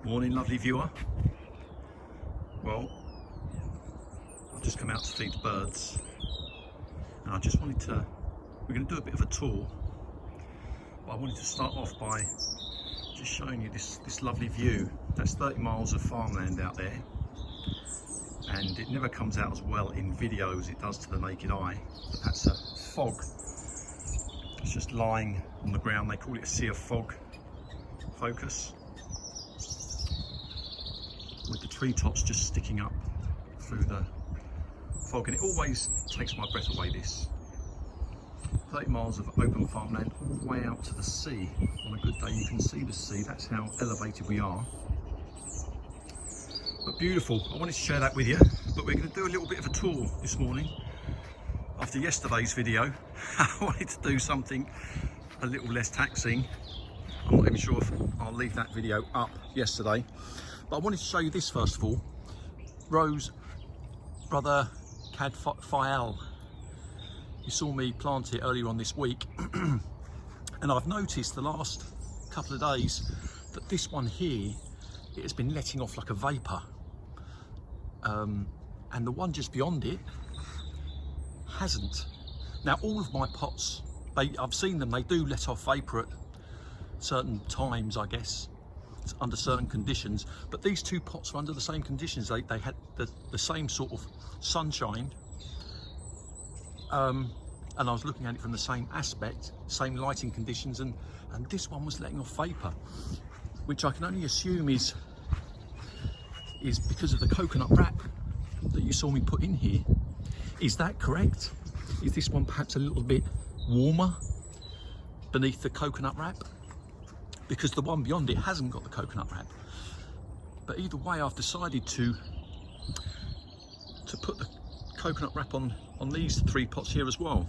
Morning, lovely viewer. Well, I've just come out to feed the birds, and I just wanted to, we're going to do a bit of a tour, but I wanted to start off by just showing you this lovely view. That's 30 miles of farmland out there, and it never comes out as well in video as it does to the naked eye, but that's a fog. It's just lying on the ground. They call it a sea of fog focus, with the treetops just sticking up through the fog, and it always takes my breath away. This 30 miles of open farmland all the way out to the sea. On a good day you can see the sea, that's how elevated we are. But beautiful. I wanted to share that with you, but we're going to do a little bit of a tour this morning. After yesterday's video, I wanted to do something a little less taxing. I'm not even sure if I'll leave that video up yesterday, but I wanted to show you this first of all. Rose, brother Cadfael. You saw me plant it earlier on this week, and I've noticed the last couple of days that this one here, it has been letting off like a vapour, and the one just beyond it hasn't. Now all of my pots, I've seen them, they do let off vapour at certain times, I guess, under certain conditions, but these two pots are under the same conditions. They had the same sort of sunshine, and I was looking at it from the same aspect, same lighting conditions, and this one was letting off vapour, which I can only assume is because of the coconut wrap that you saw me put in here. Is that correct? Is this one perhaps a little bit warmer beneath the coconut wrap? Because the one beyond it hasn't got the coconut wrap. But either way, I've decided to put the coconut wrap on these three pots here as well.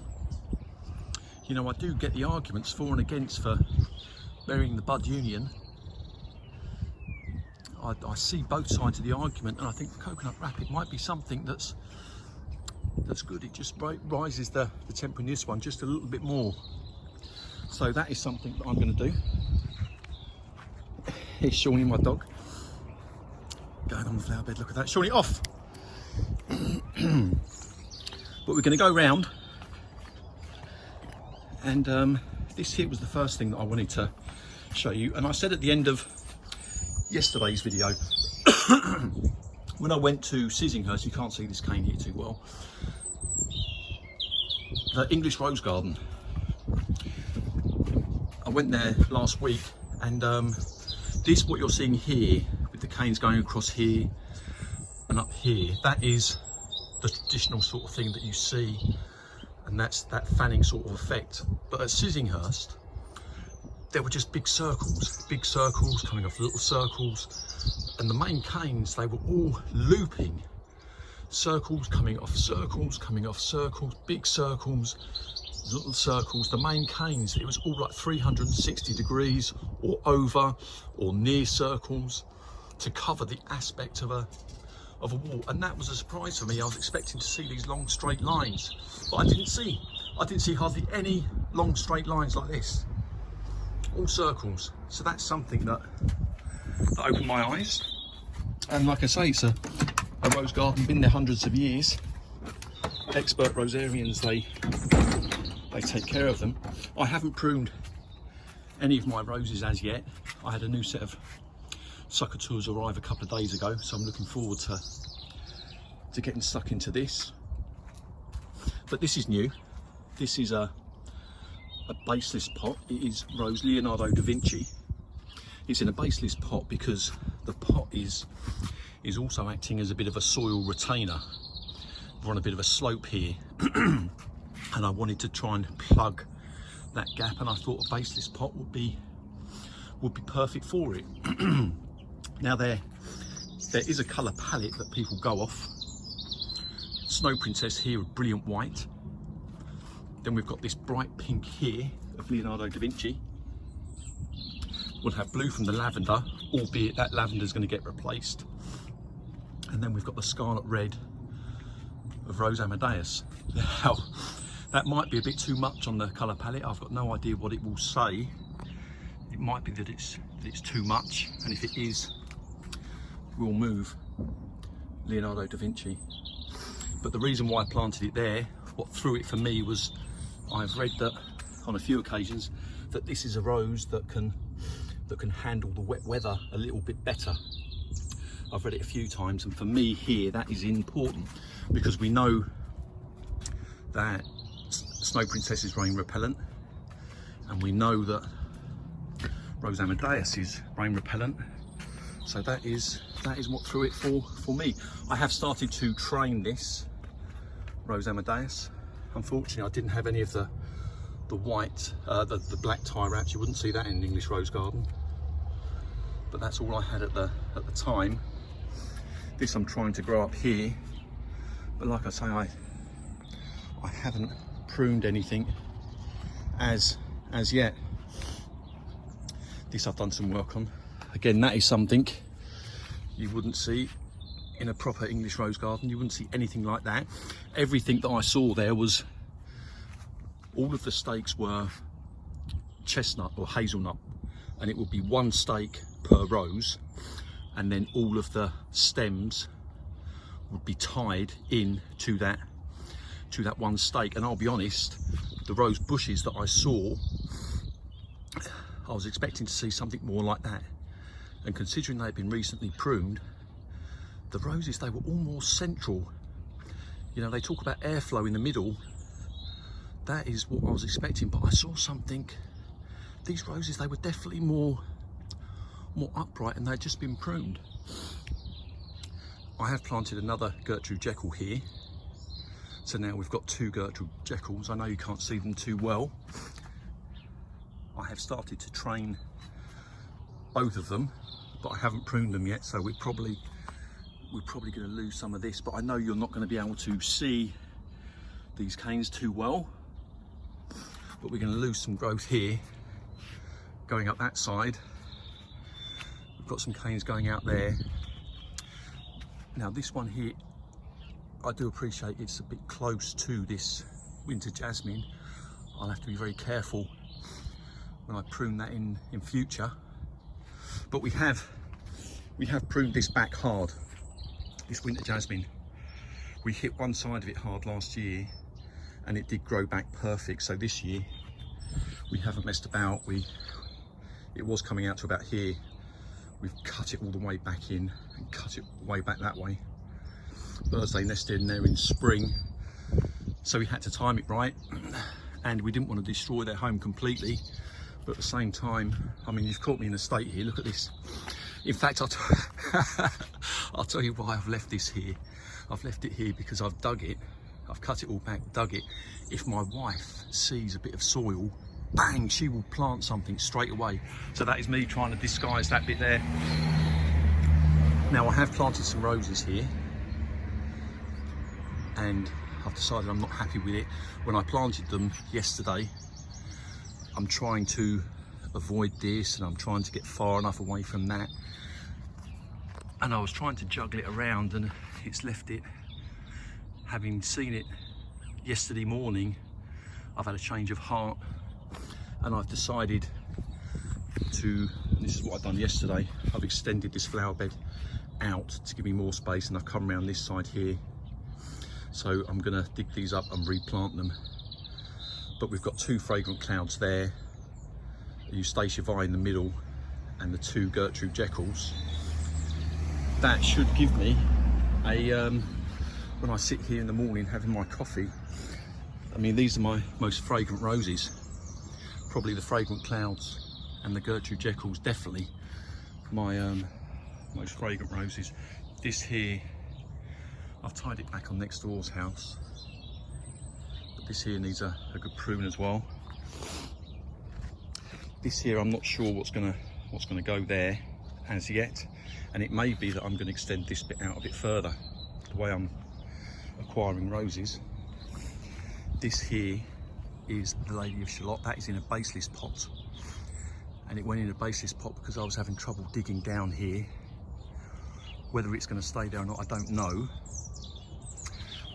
You know, I do get the arguments for and against for burying the bud union. I see both sides of the argument, and I think the coconut wrap, it might be something that's good. It just rises the temp in this one just a little bit more. So that is something that I'm going to do. Here's Shawnee, my dog, going on the flower bed. Look at that, Shawnee, off. But we're going to go round, and this here was the first thing that I wanted to show you. And I said at the end of yesterday's video, when I went to Sissinghurst, you can't see this cane here too well, the English rose garden. I went there last week, and this, what you're seeing here with the canes going across here and up here, that is the traditional sort of thing that you see, and that's that fanning sort of effect. But at Sissinghurst, there were just big circles coming off little circles, and the main canes, they were all looping. Circles coming off circles, big circles, little circles. The main canes, it was all like 360 degrees or over or near circles to cover the aspect of a wall, and that was a surprise for me. I was expecting to see these long straight lines, but I didn't see hardly any long straight lines like this. All circles. So that's something that opened my eyes. And like I say, it's a rose garden, been there hundreds of years. Expert rosarians, they take care of them. I haven't pruned any of my roses as yet. I had a new set of succateurs arrive a couple of days ago, so I'm looking forward to getting stuck into this. But this is new. This is a baseless pot. It is Rose Leonardo da Vinci. It's in a baseless pot because the pot is also acting as a bit of a soil retainer. We're on a bit of a slope here, and I wanted to try and plug that gap, and I thought a baseless pot would be perfect for it. Now there is a colour palette that people go off. Snow Princess here, a brilliant white. Then we've got this bright pink here of Leonardo da Vinci. We'll have blue from the lavender, albeit that lavender is going to get replaced. And then we've got the scarlet red of Rose Amadeus. Now, that might be a bit too much on the colour palette. I've got no idea what it will say. It might be that it's too much, and if it is, will move Leonardo da Vinci. But the reason why I planted it there, what threw it for me was I've read that on a few occasions that this is a rose that can handle the wet weather a little bit better. I've read it a few times, and for me here that is important because we know that Snow Princess is rain repellent, and we know that Rose Amadeus is rain repellent. So that is what threw it for me. I have started to train this Rose Amadeus. Unfortunately, I didn't have any of the white, the black tie wraps. You wouldn't see that in an English rose garden. But that's all I had at the time. This I'm trying to grow up here, but like I say, I haven't pruned anything as yet. This I've done some work on. Again, that is something you wouldn't see in a proper English rose garden. You wouldn't see anything like that. Everything that I saw there was, all of the stakes were chestnut or hazelnut, and it would be one stake per rose, and then all of the stems would be tied in to that one stake. And I'll be honest, the rose bushes that I saw, I was expecting to see something more like that. And considering they've been recently pruned, the roses, they were all more central. You know, they talk about airflow in the middle. That is what I was expecting, but I saw something. These roses, they were definitely more upright, and they'd just been pruned. I have planted another Gertrude Jekyll here. So now we've got two Gertrude Jekylls. I know you can't see them too well. I have started to train both of them, but I haven't pruned them yet, so we're probably going to lose some of this. But I know you're not going to be able to see these canes too well, but we're going to lose some growth here going up that side. We've got some canes going out there. Now this one here, I do appreciate it's a bit close to this winter jasmine. I'll have to be very careful when I prune that in future. But we have pruned this back hard, this winter jasmine. We hit one side of it hard last year, and it did grow back perfect. So this year we haven't messed about. It was coming out to about here. We've cut it all the way back in and cut it way back that way. Birds, they nest in there in spring, so we had to time it right, and we didn't want to destroy their home completely. But at the same time, I mean, you've caught me in a state here. Look at this. In fact, I'll tell you why I've left this here. I've left it here because I've dug it. I've cut it all back, dug it. If my wife sees a bit of soil, bang, she will plant something straight away. So that is me trying to disguise that bit there. Now I have planted some roses here, and I've decided I'm not happy with it. When I planted them yesterday, I'm trying to avoid this, and I'm trying to get far enough away from that. And I was trying to juggle it around, and it's left it. Having seen it yesterday morning, I've had a change of heart, and I've decided to, this is what I've done yesterday, I've extended this flower bed out to give me more space, and I've come around this side here. So I'm gonna dig these up and replant them. But we've got two fragrant clouds there, a Eustacia Vi in the middle, and the two Gertrude Jekylls. That should give me a, when I sit here in the morning having my coffee, I mean, these are my most fragrant roses. Probably the fragrant clouds and the Gertrude Jekylls, definitely my most fragrant roses. This here, I've tied it back on next door's house. But this here needs a good prune as well. This here, I'm not sure what's gonna go there as yet, and it may be that I'm going to extend this bit out a bit further. The way I'm acquiring roses. This here is the Lady of Sherlock. That is in a baseless pot, and it went in a baseless pot because I was having trouble digging down here. Whether it's going to stay there or not, I don't know.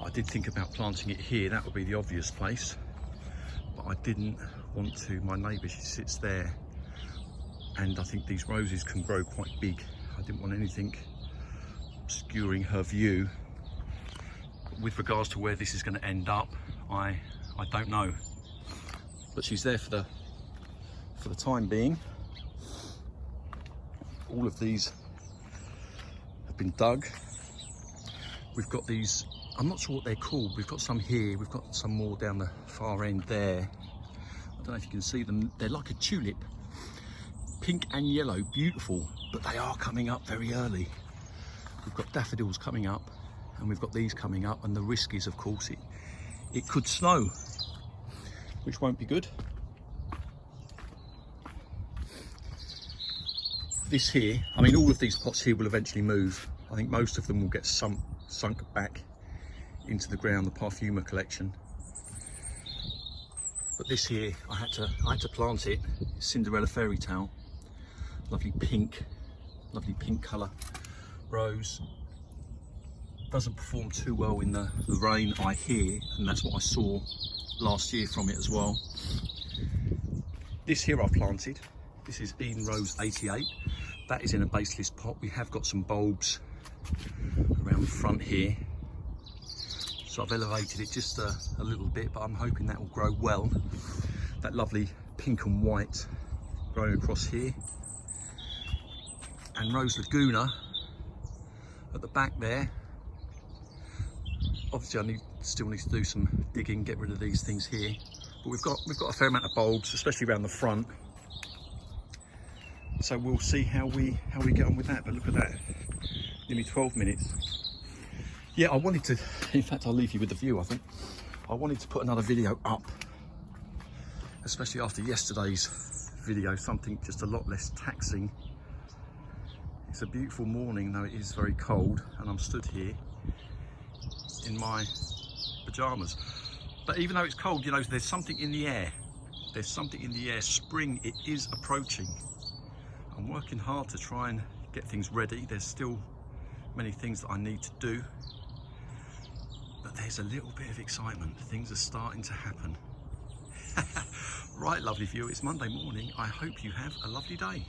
I did think about planting it here. That would be the obvious place, but I didn't want to. My neighbour, she sits there, and I think these roses can grow quite big. I didn't want anything obscuring her view. With regards to where this is going to end up, I don't know. But she's there for the time being. All of these have been dug. We've got these, I'm not sure what they're called. We've got some here, we've got some more down the far end there. I don't know if you can see them. They're like a tulip, pink and yellow, beautiful, but they are coming up very early. We've got daffodils coming up, and we've got these coming up, and the risk is, of course, it could snow, which won't be good. This here, I mean, all of these pots here will eventually move. I think most of them will get sunk back into the ground, the Parfuma collection. But this here, I had to plant it. It's Cinderella Fairy Tale, lovely pink colour rose. Doesn't perform too well in the rain, I hear, and that's what I saw last year from it as well. This here I've planted. This is Eden Rose 88. That is in a baseless pot. We have got some bulbs around the front here. So I've elevated it just a little bit, but I'm hoping that will grow well. That lovely pink and white growing across here. And Rose Laguna at the back there. Obviously I still need to do some digging, get rid of these things here. But we've got a fair amount of bulbs, especially around the front. So we'll see how we get on with that. But look at that, nearly 12 minutes. Yeah, I wanted to, in fact I'll leave you with the view, I think. I wanted to put another video up, especially after yesterday's video, something just a lot less taxing. It's a beautiful morning, though it is very cold, and I'm stood here in my pyjamas. But even though it's cold, you know, there's something in the air. There's something in the air. Spring, it is approaching. I'm working hard to try and get things ready. There's still many things that I need to do, but there's a little bit of excitement. Things are starting to happen. Right, lovely view, it's Monday morning. I hope you have a lovely day.